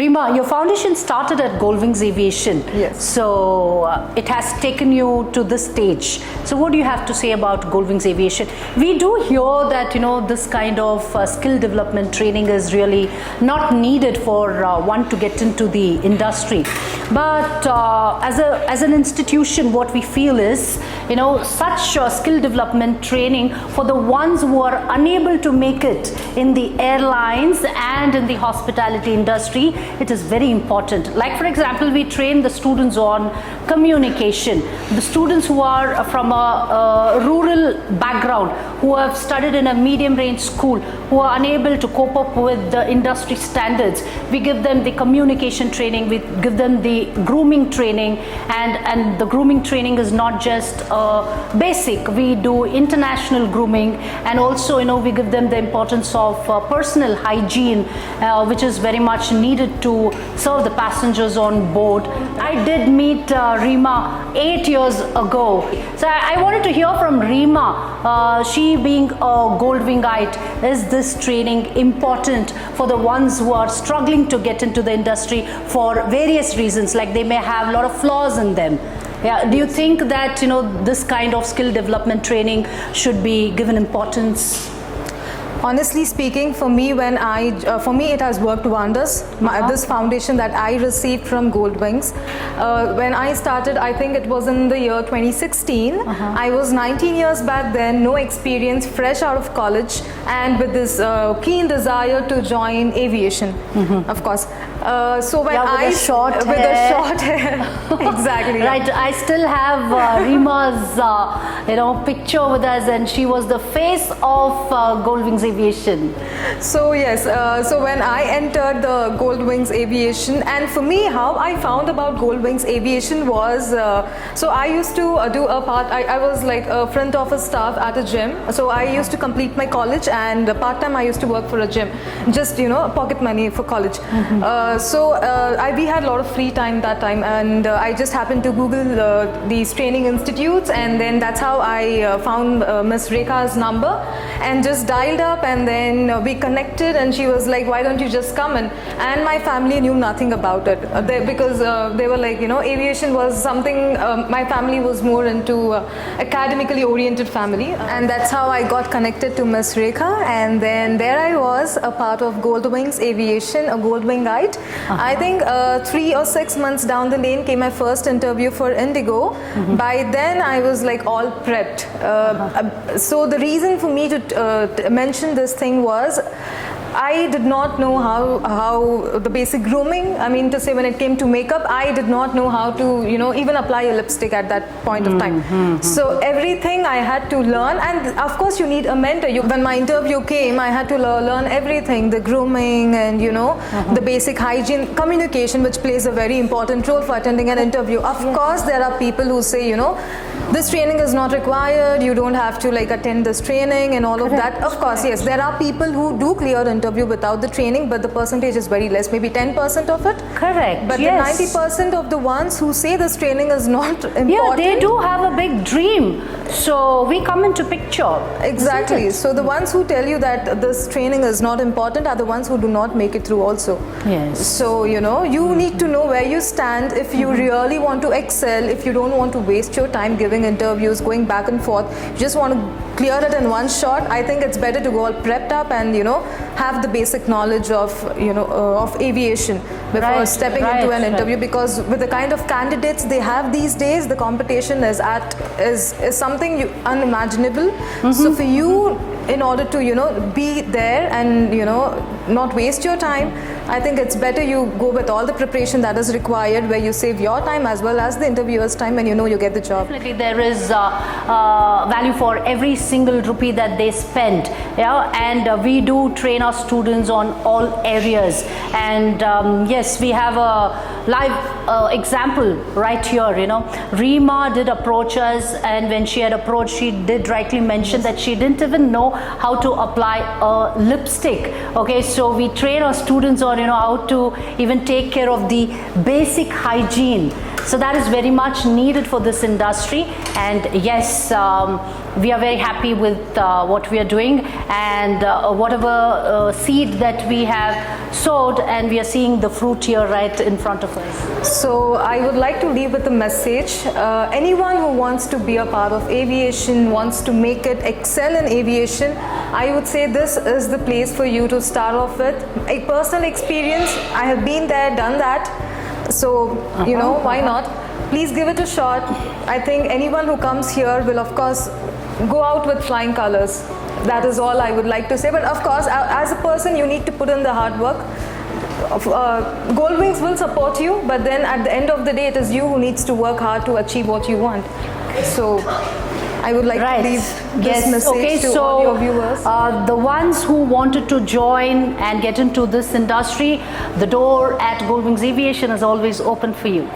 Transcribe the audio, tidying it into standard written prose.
Rima, your foundation started at Goldwingite Aviation. Yes. So it has taken you to this stage. So what do you have to say about Goldwingite Aviation? We do hear that this kind of skill development training is really not needed for one to get into the industry. But as an institution, what we feel is such skill development training for the ones who are unable to make it in the airlines and in the hospitality industry. It is very important. Like for example, we train the students on communication. The students who are from a rural background, who have studied in a medium range school, who are unable to cope up with the industry standards, we give them the communication training, we give them the grooming training, and the grooming training is not just basic. We do international grooming, and also we give them the importance of personal hygiene, which is very much needed to serve the passengers on board. I did meet Rima 8 years ago. So I wanted to hear from Rima. She being a Goldwingite, is this training important for the ones who are struggling to get into the industry for various reasons, like they may have a lot of flaws in them? Yeah. Do you think that this kind of skill development training should be given importance? Honestly speaking, for me, it has worked wonders. This foundation that I received from Goldwings, when I started, I think it was in the year 2016. I was 19 years back then, no experience, fresh out of college, and with this keen desire to join aviation, of course. So when with the short hair. Exactly. Right. I still have Rima's picture with us, and she was the face of Goldwingite Aviation. So yes, so when I entered the Goldwings Aviation, and for me, how I found about Goldwings Aviation was, so I used to do a part, I was like a front office staff at a gym. So I used to complete my college, and part-time I used to work for a gym, just pocket money for college. We had a lot of free time that time, and I just happened to Google these training institutes, and then that's how I found Miss Rekha's number, and just dialed up, and then we connected, and she was like, why don't you just come in? And my family knew nothing about it, because they were like, aviation was something, my family was more into academically oriented family, and that's how I got connected to Miss Rekha, and then there I was, a part of Goldwings Aviation, a Goldwingite. I think 3 or 6 months down the lane came my first interview for Indigo. By then I was like all prepped. So the reason for me to mention this thing was, I did not know how the basic grooming, I mean to say, when it came to makeup, I did not know how to even apply a lipstick at that point of time. So everything I had to learn, and of course you need a mentor. When my interview came, I had to learn everything, the grooming and the basic hygiene, communication, which plays a very important role for attending an interview. Of course there are people who say this training is not required, you don't have to attend this training and all of that. Of course, yes, there are people who do clear interview without the training, but the percentage is very less, maybe 10% of it. Correct. But yes. The 90% of the ones who say this training is not important. Yeah, they do have a big dream. So we come into picture. Exactly. So the ones who tell you that this training is not important are the ones who do not make it through also. Yes. So you need to know where you stand if you really want to excel, if you don't want to waste your time giving interviews, going back and forth, you just want to clear it in one shot. I think it's better to go all prepped up and have the basic knowledge of of aviation before stepping into an interview, because with the kind of candidates they have these days, the competition is something unimaginable. So for you, in order to be there and not waste your time, I think it's better you go with all the preparation that is required, where you save your time as well as the interviewer's time, and you get the job. Definitely there is value for every single rupee that they spend, and we do train our students on all areas, and yes, we have a live example right here. Rima did approach us, and when she had approached, she did rightly mention that she didn't even know how to apply a lipstick. Okay, so we train our students on how to even take care of the basic hygiene. So that is very much needed for this industry, and yes, we are very happy with what we are doing, and whatever seed that we have sowed, and we are seeing the fruit here right in front of us. So I would like to leave with a message. Anyone who wants to be a part of aviation, wants to make it excel in aviation, I would say this is the place for you to start off with. A personal experience, I have been there, done that. So, you know, why not? Please give it a shot. I think anyone who comes here will, of course, go out with flying colors. That is all I would like to say. But of course, as a person, you need to put in the hard work. Goldwings will support you, but then at the end of the day, it is you who needs to work hard to achieve what you want. So I would like to leave this message to all your viewers. The ones who wanted to join and get into this industry, the door at Goldwings Aviation is always open for you.